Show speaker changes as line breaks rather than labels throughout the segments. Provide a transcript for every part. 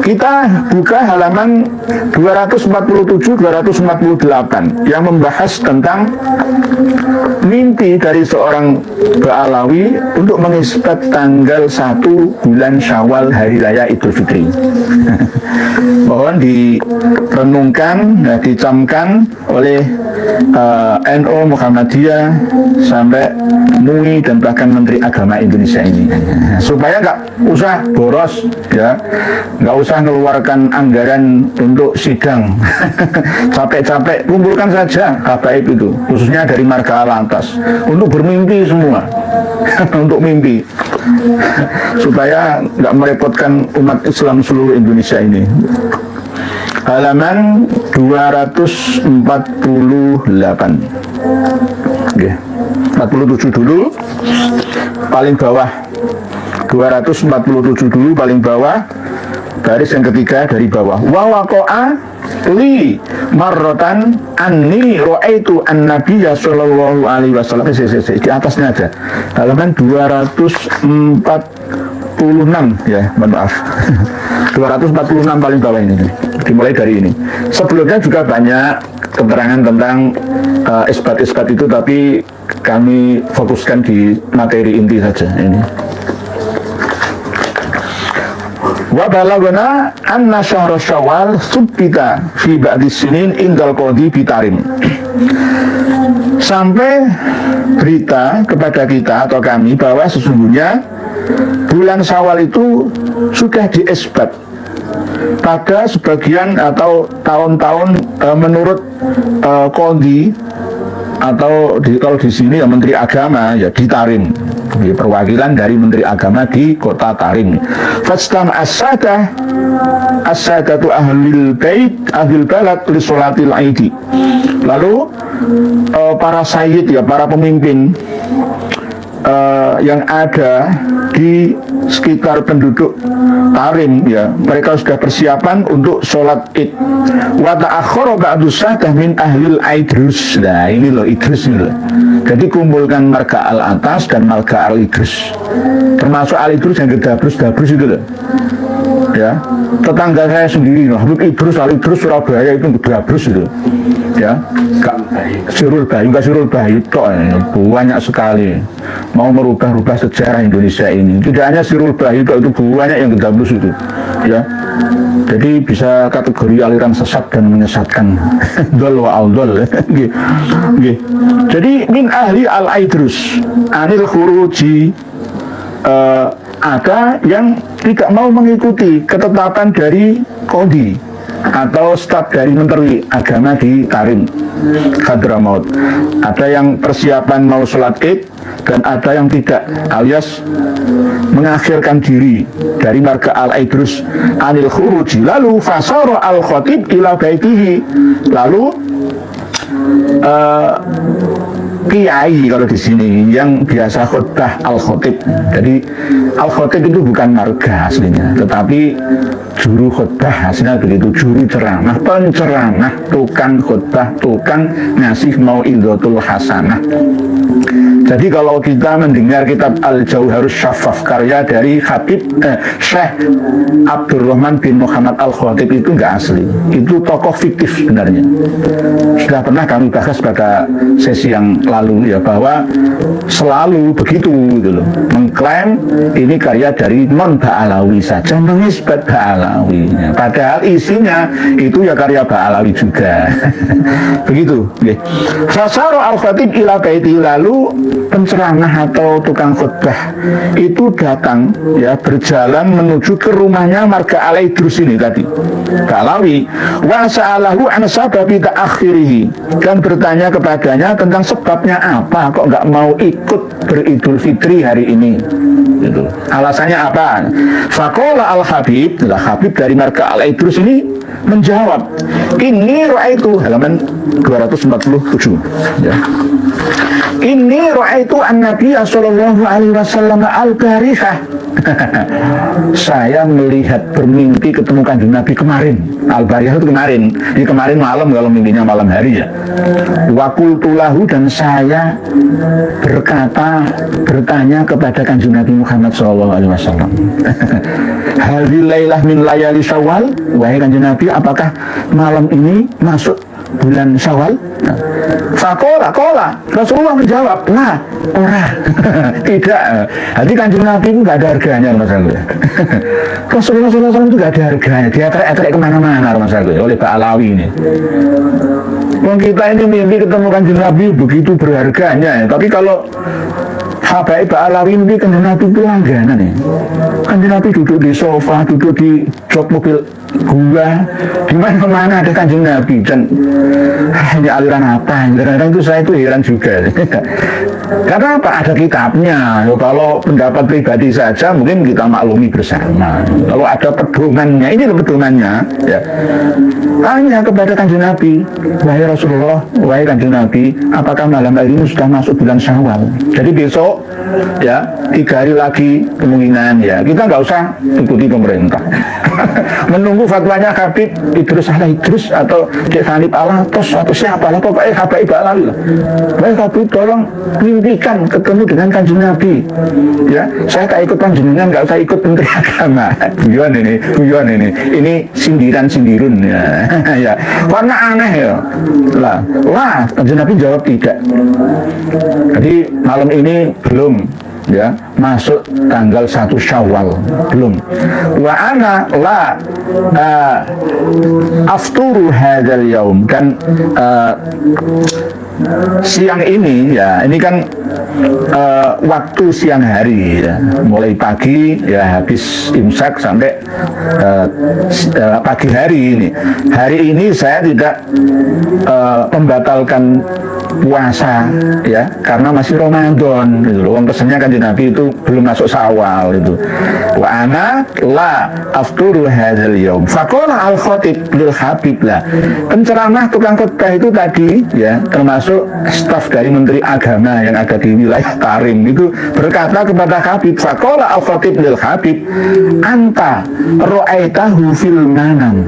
Kita buka halaman 247-248 yang membahas tentang mimpi dari seorang Ba'alawi untuk mengisbat tanggal 1 bulan Syawal hari raya Idul Fitri. Mohon direnungkan, dicamkan oleh NU Muhammadiyah sampai MUI dan bahkan Menteri Agama Indonesia ini, supaya nggak usah boros, ya, nggak usah mengeluarkan anggaran untuk sidang. Capek-capek kumpulkan saja habaib itu, khususnya dari marga Al-Lantas, untuk bermimpi semua. Untuk mimpi, supaya nggak merepotkan umat Islam seluruh Indonesia ini. Halaman 248. Oke, 47 dulu, paling bawah. 247 dulu, paling bawah, baris yang ketiga dari bawah. Wa waqa'a li marratan anni ra'aitu an-nabiyya sallallahu alaihi wasallam. Di atasnya aja. Halaman 246, ya, mohon maaf. 246 paling bawah ini. Dimulai dari ini. Sebelumnya juga banyak keterangan tentang isbat-isbat itu, tapi kami fokuskan di materi inti saja ini. Wa balagana anna syahr Syawal subbita fi ba'di sinin indal qadi bitarim. Sampai berita kepada kita atau kami bahwa sesungguhnya bulan Syawal itu sudah diisbat pada sebagian atau tahun-tahun menurut qadi, atau kalau di sini ya Menteri Agama, ya di Tarim, perwakilan dari Menteri Agama di kota Tarim. Fastam as-sadatu ahlul bait ahlul balad li sholatil aidi. Lalu para sayyid, ya, para pemimpin yang ada di sekitar penduduk Tarim, ya, mereka sudah persiapan untuk sholat id. Wa ta'akhkhara ba'du sadah min ahlil Idrus. Nah, ini loh Idrus ini loh. Jadi kumpulkan marga Al-Atas dan marga Al-Idrus, termasuk Al-Idrus yang Dabrus itu loh, ya, tetangga saya sendiri loh, Habib Idrus, Al-Idrus Surabaya itu Dabrus itu, ya, Sirul Bayu tok, banyak sekali mau merubah sejarah Indonesia ini. Tidak hanya Sirul Bayu itu banyak yang Dabrus itu, ya. Jadi bisa kategori aliran sesat dan menyesatkan. Dol wa al-dol. Jadi min ahli al-Idrus anil khuruji, ada yang tidak mau mengikuti ketetapan dari qadi atau staf dari Menteri Agama di Tarim Hadramaut. Ada yang persiapan mau sholat id dan ada yang tidak, alias mengakhirkan diri dari marga Al-Idrus anil khuruji. Lalu fasara al-khatib ila baitihi. Lalu kiai kalau di sini yang biasa khutbah al-khatib. Jadi al-khatib itu bukan marga aslinya, tetapi juru khutbah aslinya begitu, juru ceramah, penceramah, tukang khutbah, tukang ngasih mau'izatul hasanah. Jadi kalau kita mendengar kitab Al-Jauharus Syaffaf karya dari Syekh Abdurrahman bin Muhammad Al-Khatib, itu nggak asli, itu tokoh fiktif sebenarnya. Sudah pernah kami bahas pada sesi yang lalu, ya, bahwa selalu begitu gitu loh, mengklaim ini karya dari non Ba'alawi saja, mengisbat Ba'alawi, ya, padahal isinya itu ya karya Ba'alawi juga. Begitu. Fasaro al-khatib ila baiti. Lalu penceramah atau tukang khutbah itu datang, ya, berjalan menuju ke rumahnya marga Al-Idrus ini tadi, Ba'alawi. Wa sa'alahu an sababi ta'akhirihi, dan bertanya kepadanya tentang sebabnya apa kok nggak mau ikut beridul fitri hari ini, gitu. Alasannya apa? Faqala al-Habib, Habib dari marga Al-Idrus ini menjawab, ini ra'aitu, halaman 247, ya. Inni ra'aitu an-Nabiy sallallahu alaihi wasallam al-barihah. Saya melihat bermimpi ketemu Kanjeng Nabi kemarin. Al-barihah itu kemarin. Di kemarin malam, kalau mimpinya malam hari ya. Wa qultu lahu, dan saya bertanya kepada Kanjeng Nabi Muhammad sallallahu alaihi wasallam. Hadhil lailah min layali Syawal. Wahai Kanjeng Nabi, apakah malam ini masuk bulan Syawal? Fakola, Rasulullah menjawab, lah, ora. Tidak. Jadi Kanjeng Nabi itu gak ada harganya, Mas Agus. Rasulullah SAW itu gak ada harganya. Dia trek kemana-mana, Mas Agus, oleh Pak Alawi ini. Kita ini mimpi ketemu Kanjeng Nabi begitu berharganya. Tapi kalau Habaib Pak Alawi ini Kanjeng Nabi itu langganan ya. Kanjeng Nabi duduk di sofa, duduk di jok mobil gua, di mana-mana ada Kanjeng Nabi. Dan hanya aliran apa? Kadang-kadang itu saya itu heran juga. Karena apa? Ada kitabnya. Kalau pendapat pribadi saja mungkin kita maklumi bersama. Kalau ada pedomannya, ini pedomannya ya. Tanya kepada Kanjeng Nabi, wahai Rasulullah, wahai Kanjeng Nabi, apakah malam hari ini sudah masuk bulan Syawal? Jadi besok ya, 3 hari lagi kemungkinan ya. Kita nggak usah ikuti pemerintah. Menunggu fatwanya Habib Idrus Idrus atau Cek Hanif Alatos atau siapa lah, pokoknya Habib Alawi lah. Wahai Habib, tolong mimpikan ketemu dengan Kanjeng Nabi ya. Saya tak ikut panjenengan, nggak usah ikut Menteri Agama. Guyon ini sindiran-sindirun ya. Ya, warna aneh ya. Lah, Kanjeng Nabi jawab tidak. Jadi malam ini belum ya masuk tanggal 1 Syawal, belum. Wa ana la afturu hadzal yaum, dan siang ini ya, ini kan waktu siang hari ya, mulai pagi ya habis imsak sampai pagi hari ini. Hari ini saya tidak membatalkan puasa ya, karena masih Ramadan gitu loh. Pesannya kan Nabi itu belum masuk Syawal itu. Wa ana la afturu hadzal yaum. Faqala al-khatib lil Habib lah. Penceramah tukang khotbah itu tadi ya, termasuk staf dari Menteri Agama yang ada di wilayah Tarim itu berkata kepada Habib, faqala al-khatib lil Habib, anta ra'aitahu fil manam.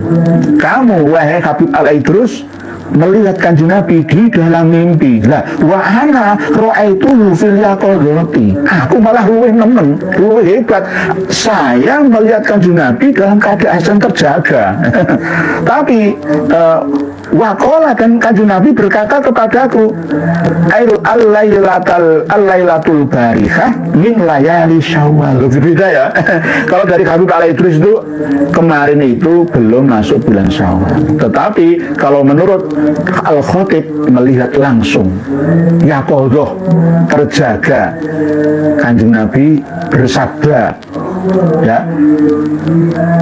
Kamu wahai Habib Al-Idrus melihat Kanjeng Nabi di dalam mimpi. Lah, wa ana ra'aituhu fil yaqadati. Aku malah luwih nemen, luwih hebat. Saya melihat Kanjeng Nabi dalam keadaan terjaga. Tapi waqala, dan Kanjeng Nabi berkata kepadaku, al-lailatul barihah min layali Syawal. Beda ya. Kalau dari Habib Al-Idrus itu kemarin itu belum masuk bulan Syawal. Tetapi kalau menurut Al-Khatib melihat langsung, yaqadhah, terjaga. Kanjeng Nabi bersabda ya,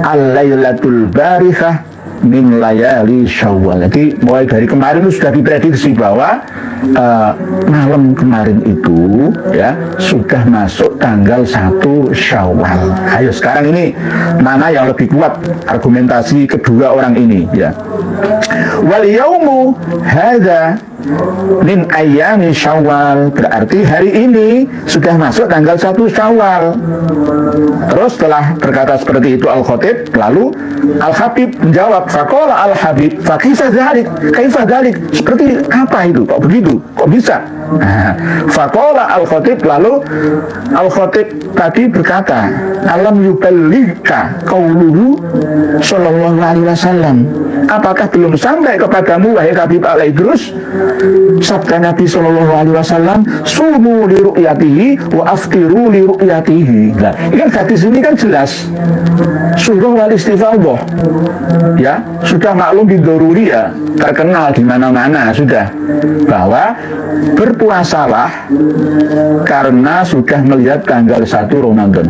al-lailatul barihah min layali Syawal. Jadi mulai dari kemarin itu sudah diprediksi bahwa malam kemarin itu ya sudah masuk tanggal 1 Syawal. Ayo sekarang ini mana yang lebih kuat argumentasi kedua orang ini ya. Wal yaumu hadza min ayyami Syawal, berarti hari ini sudah masuk tanggal 1 Syawal. Terus setelah berkata seperti itu Al-Khatib, lalu Al-Habib menjawab, faqala Al-Habib, fa kaifa dzalik, seperti apa itu, kok begitu, kok bisa? Faqala Al-Khatib, lalu Al-Khatib tadi berkata, alam yuballigka qauluhu sallallahu alaihi wasallam, apakah belum sampai kepadamu wahai Habib Al-Idrus sabda Nabi sallallahu alaihi wasallam, sumu li ru'yatihi wa aftiru li ru'yatihi. Nah, ini kan hadis ini kan jelas surah wal istifadhah ya, sudah maklum bidoruri ya, terkenal di mana-mana sudah, bahwa berpuasalah karena sudah melihat tanggal 1 Ramadan.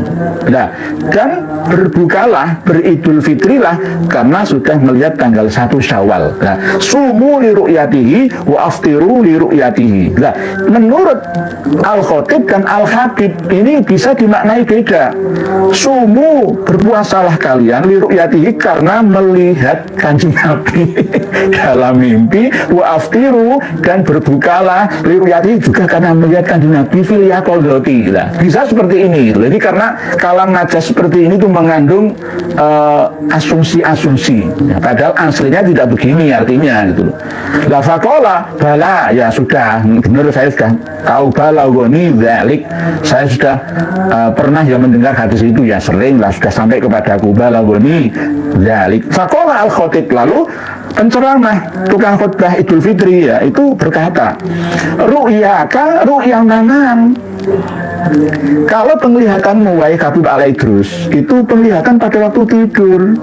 Nah, dan berbukalah, beridul fitrilah karena sudah melihat tanggal 1 Syawal. Nah, sumu li ru'yatihi wa aftiru li ru'yatihi. Nah, menurut Al-Khatib dan Al-Habib ini bisa dimaknai beda. Sumu, berpuasalah kalian li ru'yatihi karena melihat Kanjeng Nabi. dalam mimpi, wa aftiru dan berbukalah liruyati juga karena melihat kanjeng Nabi fil yaqadzati. Bisa seperti ini. Jadi karena kalam najas seperti ini tuh mengandung asumsi-asumsi. Ya, padahal aslinya tidak begini artinya gitu loh. La faqala bala, ya sudah benar, saya sudah tahu bala goni dzalik. Saya sudah pernah ya mendengar hadis itu, ya sering lah, sudah sampai kepadaku bala goni dzalik. Faqala al-khatib, lalu penceramah tukang khutbah Idul Fitri ya itu berkata, ru'yaka ru'yang manam. Kalau penglihatanmu wahai Habib Al-Idrus itu penglihatan pada waktu tidur.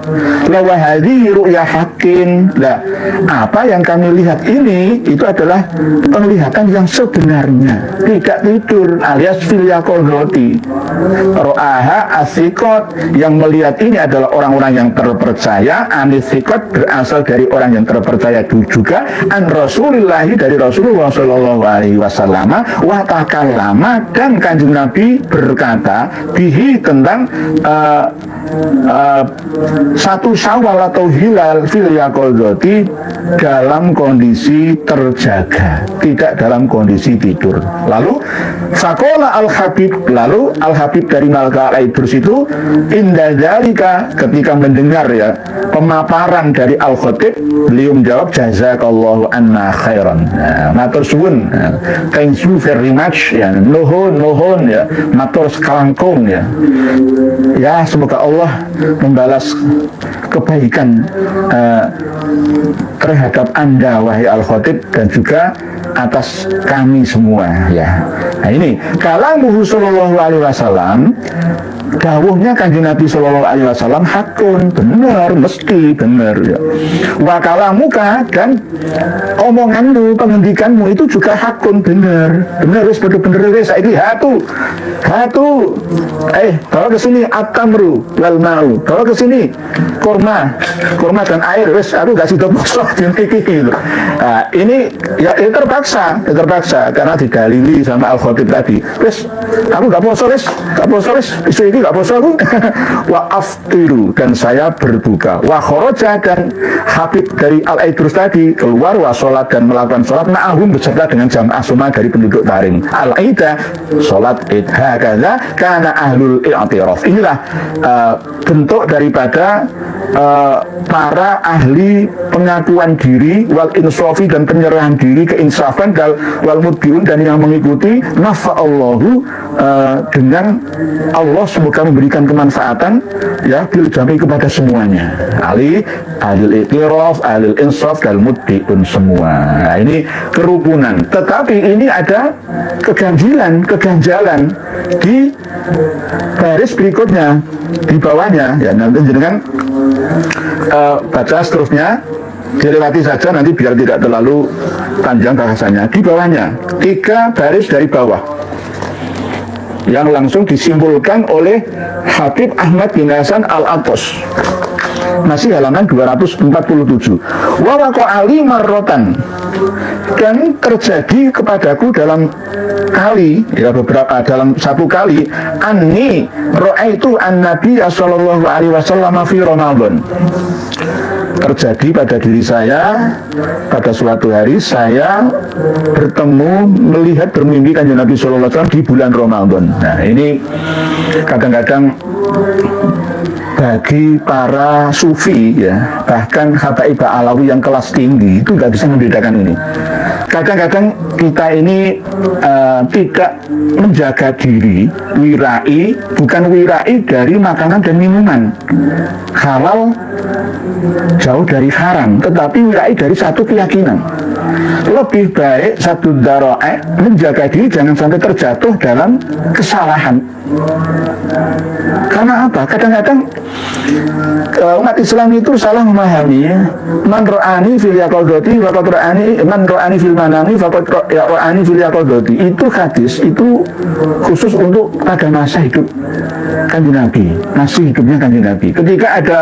Lawahadi ru'ya hakin. Nah, apa yang kami lihat ini itu adalah penglihatan yang sebenarnya, tidak tidur, alias fil yaqadzati. Ro'aha asikot, yang melihat ini adalah orang-orang yang terpercaya. Anisikot berasal dari orang yang terpercaya juga. An Rasulillahi, dari Rasulullah Shallallahu Alaihi Wasallam. Wa takallama, dan kanjeng Nabi berkata bihi tentang satu Syawal atau hilal fil yaqadzati dalam kondisi terjaga, tidak dalam kondisi tidur. Lalu faqala al-Habib, lalu al-Habib dari Malka Al-Idrus itu inda dzalika, ketika mendengar ya pemaparan dari al-Khatib, beliau menjawab jazakallahu anna khairan. Matur suwun, thank you very much ya, nuhun ya, matur sekalangkung ya. Ya, semoga Allah membalas kebaikan terhadap Anda wahai Al-Khatib, dan juga atas kami semua ya. Nah ini kalamuhu sallallahu alaihi wasallam, dawuhnya kanjeng Nabi sallallahu alaihi wasallam hakun, benar, mesti benar ya. Wa kalamuka, dan omonganmu, pengendikanmu itu juga hakun, benar, wis bener-bener wis saiki hatu bawa ke sini at-tamru wal ma'u, bawa ke sini kurma dan air, wis aku gak sido poso gitu. Nah, ini ya terpaksa karena didalili sama Al-Khatib tadi. Wis aku gak poso wis isu ini gak poso aku. Wa aftiru, dan saya berbuka. Wa kharaja, dan Habib dari Al-Idrus tadi keluar, wa sholat, dan melakukan sholat ma'ahum, beserta dengan jamaah semua dari penduduk Tarim. Al-Ida, sholat id. Hakadha kana ahlul i'tiraf. Inilah bentuk daripada para ahli pengakuan diri, wal insafi, dan penyerahan diri, keinsafan, wal mudbiun, dan yang mengikuti nafa'allahu, dengan Allah semoga memberikan kemanfaatan ya bil jami kepada semuanya, ahli i'tiraf, ahli insaf, dan mudbiun semua. Nah, ini kerukunan, tetapi ini ada keganjilan di baris berikutnya, di bawahnya ya, nanti jenengan baca seterusnya, dilewati saja nanti biar tidak terlalu panjang bahasanya. Di bawahnya 3 baris dari bawah yang langsung disimpulkan oleh Habib Ahmad bin Hasan Al-Atos, masih halaman 247. Wa waqa'ali marrotan, dan terjadi kepadaku dalam kali ya, dalam satu kali, anni ra'aitu an-nabiy sallallahu alaihi wasallam fi Ramadan. Terjadi pada diri saya pada suatu hari, saya melihat bermimpi kanjeng Nabi sallallahu alaihi wasallam di bulan Ramadan. Nah, ini kadang-kadang bagi para sufi ya, bahkan habaib alawi yang kelas tinggi itu nggak bisa membedakan ini. Kadang-kadang kita ini tidak menjaga diri, wirai, bukan wirai dari makanan dan minuman halal, jauh dari haram, tetapi wirai dari satu keyakinan. Lebih baik satu daro'e menjaga diri jangan sampai terjatuh dalam kesalahan. Karena apa? Kadang-kadang umat Islam itu salah memahami man ra'ani fil yaqadzati wa qad ra'ani man ra'ani fil manami faqad ra'ani fil yaqadati. Itu hadis itu khusus untuk pada masa hidup Kanjeng Nabi, masih hidupnya Kanjeng Nabi. Ketika ada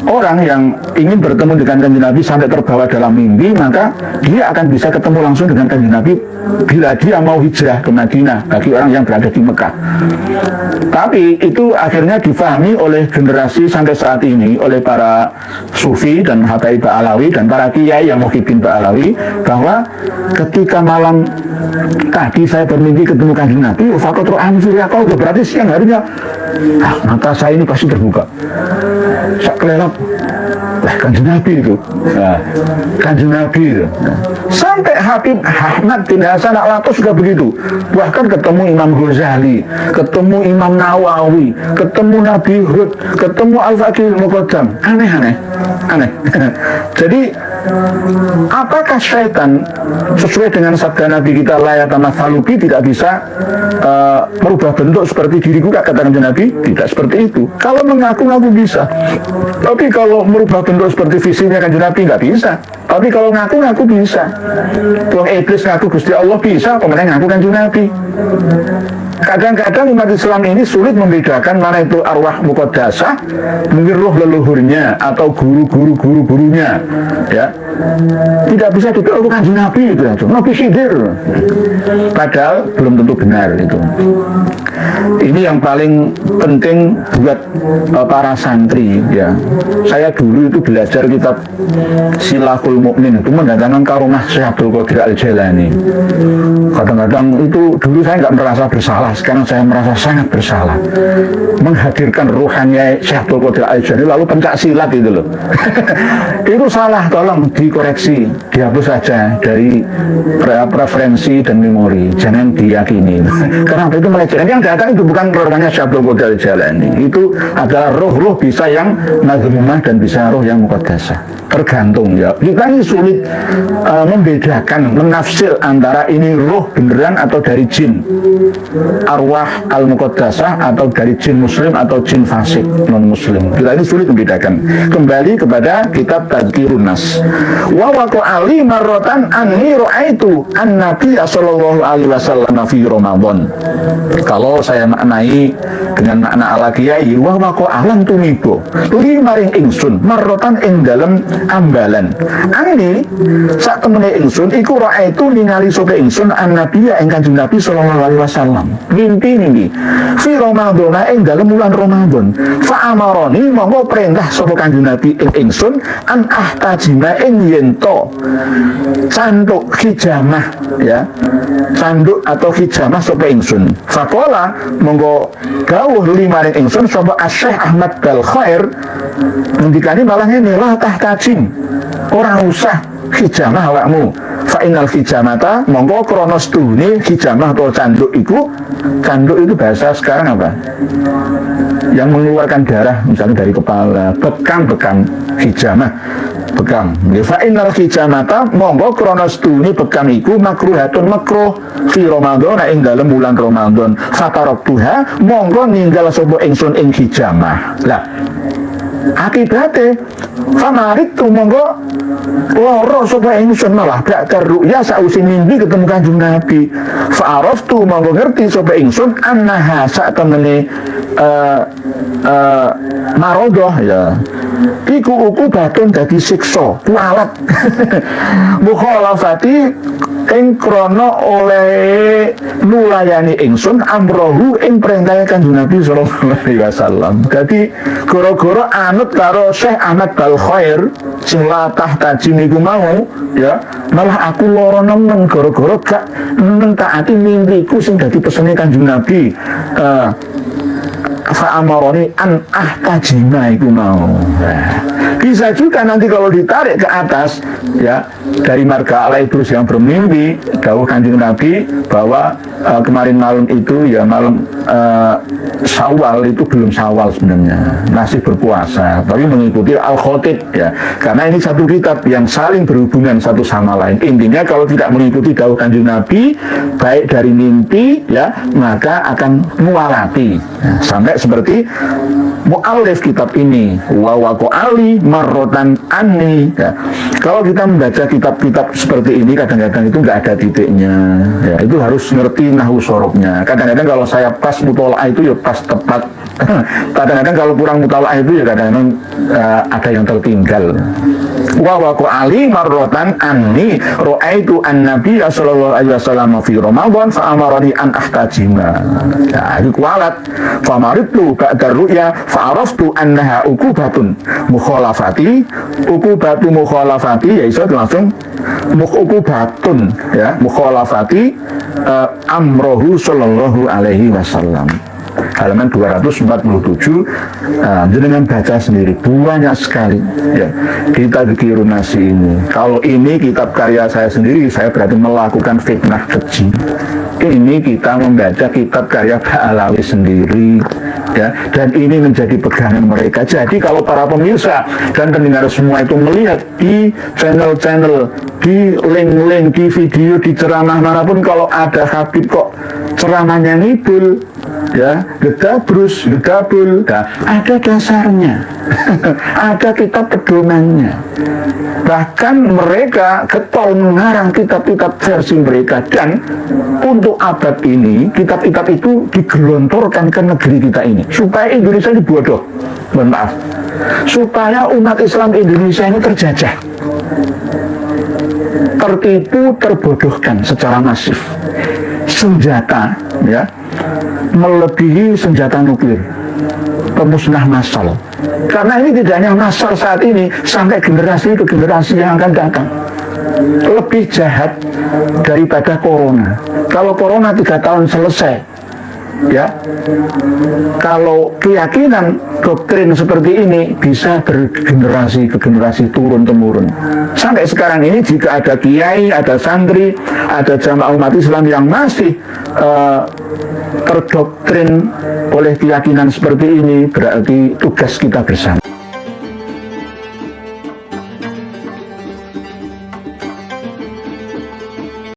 orang yang ingin bertemu dengan Kanjeng Nabi sampai terbawa dalam mimpi, maka dia akan bisa ketemu langsung dengan Kanjeng Nabi bila dia mau hijrah ke Madinah bagi orang yang berada di Mekah. Tapi itu akhirnya difahami oleh generasi sampai saat ini oleh para sufi dan habaib Ba'alawi dan para kiai yang muhibin Ba'alawi, bahwa ketika malam tadi saya bermimpi ketemu Kanjeng Nabi, faqad ra'ani fil yaqadati, berarti siang harinya mata saya ini pasti terbuka. Sak kelelap, Kanjeng Nabi itu. Kanjeng Nabi itu. Sampai Habib Ahmad bin Hasan Al-Attas juga begitu. Bahkan ketemu Imam Ghazali, ketemu Imam Nawawi, ketemu Nabi Hud, ketemu Al-Faqih Al-Muqaddam. Aneh. Jadi apakah syaitan sesuai dengan sabda Nabi kita la yatamatsalu bi, tidak bisa merubah bentuk seperti diriku, kata Nabi? Tidak seperti itu. Kalau mengaku-ngaku bisa, tapi kalau merubah bentuk seperti visinya Kanjeng Nabi nggak bisa. Tapi kalau ngaku-ngaku bisa. Tuang iblis ngaku Gusti Allah bisa, pemenang ngaku Kanjeng Nabi. Kadang-kadang umat Islam ini sulit membedakan mana itu arwah muqaddasah, mungkin roh leluhurnya atau guru-gurunya, ya. Tidak bisa dikira Kanjeng Nabi itu, Nabi Khidir. Padahal belum tentu benar itu. Ini yang paling penting buat para santri, ya. Saya dulu itu belajar kitab Silahul Mukmin itu mendatangkan karomah Syekh Abdul Qadir Al-Jailani. Kadang-kadang itu dulu saya nggak merasa bersalah, sekarang saya merasa sangat bersalah menghadirkan ruhannya Syekh Abdul Qadir Al-Jailani lalu pencak silat itu loh. Itu salah, tolong dikoreksi, dihapus saja dari preferensi dan memori, jangan diyakini. Karena itu melecehkan. Yang datang itu bukan ruhannya Syekh Abdul Qadir Al-Jailani, itu adalah roh-roh bisa yang mazmumah dan bisa roh yang muqaddasah. Tergantung, ya. Kita ini sulit membedakan, menafsir antara ini roh beneran atau dari jin, arwah al-muqaddasah atau dari jin muslim atau jin fasik non muslim. Kita ini sulit membedakan. Kembali kepada kitab Tadhkirun Nas. Wa waqa'ali marratan anni ra'aitu an-nabiy sallallahu alaihi wasallam fi Ramadan. Kalau saya maknai dengan makna ala kiai, wa waqa'alan tumibo tuli maring ingsun marratan ing dalem ambalan. Ani sak temene ingsun iku ra'aitu ningali sapa ingsun an-nabiy ing Kanjeng Nabi sallallahu alaihi wasallam. Mimpi fi Ramadan ing dalem bulan Ramadan. Fa amaroni monggo perintah sapa Kanjeng Nabi ing ingsun an ahtajima ing yento canduk hijamah, ya. Canduk atau hijamah sapa ingsun. Faqala monggo dawuh limaring ingsun sapa Syekh Ahmad Al-Khair ngendikane malah ngene, la tahtajim, ora usah hijamah awakmu. Fa innal hijamata monggo krana stune hijamah atau canduk itu bahasa sekarang apa? Yang mengeluarkan darah misalnya dari kepala, bekam hijamah, bekam. Fa innal hijamata monggo krana stune bekam iku makruhatun makruh fi Ramadan ing dalem bulan Ramadan. Fatarabtuha monggo ninggal sapa ingsun ing hijamah. Lah akibate famarit tu monggo loro sapa ingsun malah ba'da ru'ya sausi mimpi ketemu Kanjeng Nabi. Fa'araftu monggo ngerti sapa ingsun annaha sak temene marodoh, ya. Iku batun dadi siksa, kualat. Mukhalafati ing krana oleh nulayani ingsun amrohu ing perintah Kanjeng Nabi sallallahu alaihi wasallam. Dadi gara-gara anut karo Syekh Ahmad Al-Khair sing la tahtajim iku mau, ya, malah aku lara nemen gara-gara gak nentaati mimpiku sing dadi pesene Kanjeng Nabi. Fa'amaroni an ahtajima iku mau. Bisa juga nanti kalau ditarik ke atas, ya, dari marga Al-Idrus yang bermimpi dawuh Kanjeng Nabi bahwa kemarin malam itu, ya, malam Syawal itu belum Syawal sebenarnya, masih berpuasa, tapi mengikuti Al-Khatib, ya, karena ini satu kitab yang saling berhubungan satu sama lain. Intinya kalau tidak mengikuti dawuh Kanjeng Nabi baik dari mimpi, ya, maka akan mualati, ya, sampai seperti mu'alif kitab ini wa waqa'ali marrotan anni. Ya. Kalau kita membaca kitab-kitab seperti ini kadang-kadang itu nggak ada titiknya. Ya, itu harus ngerti nahwu sorobnya. Kadang-kadang kalau saya pas mutola'ah itu ya pas tepat. Kadang-kadang kalau kurang mutola'ah itu ya kadang-kadang ada yang tertinggal. Wa waqo ali marrotan anni ra'aitu an-nabiy sallallahu alaihi wasallam fi ramadan fa amarani an ahtajima. Ya, itu kualat. Fa maridtu ba'da ru'ya fa araftu annaha uqubatun mukhalafati. Uqubatu mukhalafati ya iso langsung uqubatun ya mukhalafati amrohu sallallahu alaihi wasallam. Halaman 247. Jenengan baca sendiri, banyak sekali ya kita Dzikirun Nasi ini. Kalau ini kitab karya saya sendiri, saya berarti melakukan fitnah keji. Ini kita membaca kitab karya Ba'alawi sendiri ya, dan ini menjadi pegangan mereka. Jadi kalau para pemirsa dan pendengar semua itu melihat di channel-channel, di link-link, di video, di ceramah manapun, kalau ada Habib kok ceramahnya ngibul ya, gedabrus, gedabul, nah, ada dasarnya. Ada kitab pedomannya. Bahkan mereka getol mengarang kitab-kitab versi mereka, dan untuk abad ini kitab-kitab itu digelontorkan ke negeri kita ini supaya Indonesia ini bodoh, mohon maaf, supaya umat Islam Indonesia ini terjajah, tertipu, terbodohkan secara masif. Senjata ya melebihi senjata nuklir, pemusnah massal. Karena ini tidak hanya massal saat ini, sampai generasi ke generasi yang akan datang. Lebih jahat daripada corona. Kalau corona 3 tahun selesai, ya. Kalau keyakinan doktrin seperti ini bisa bergenerasi ke generasi turun temurun. Sampai sekarang ini jika ada kiai, ada santri, ada jamaah umat Islam yang masih terdoktrin oleh keyakinan seperti ini, berarti tugas kita bersama.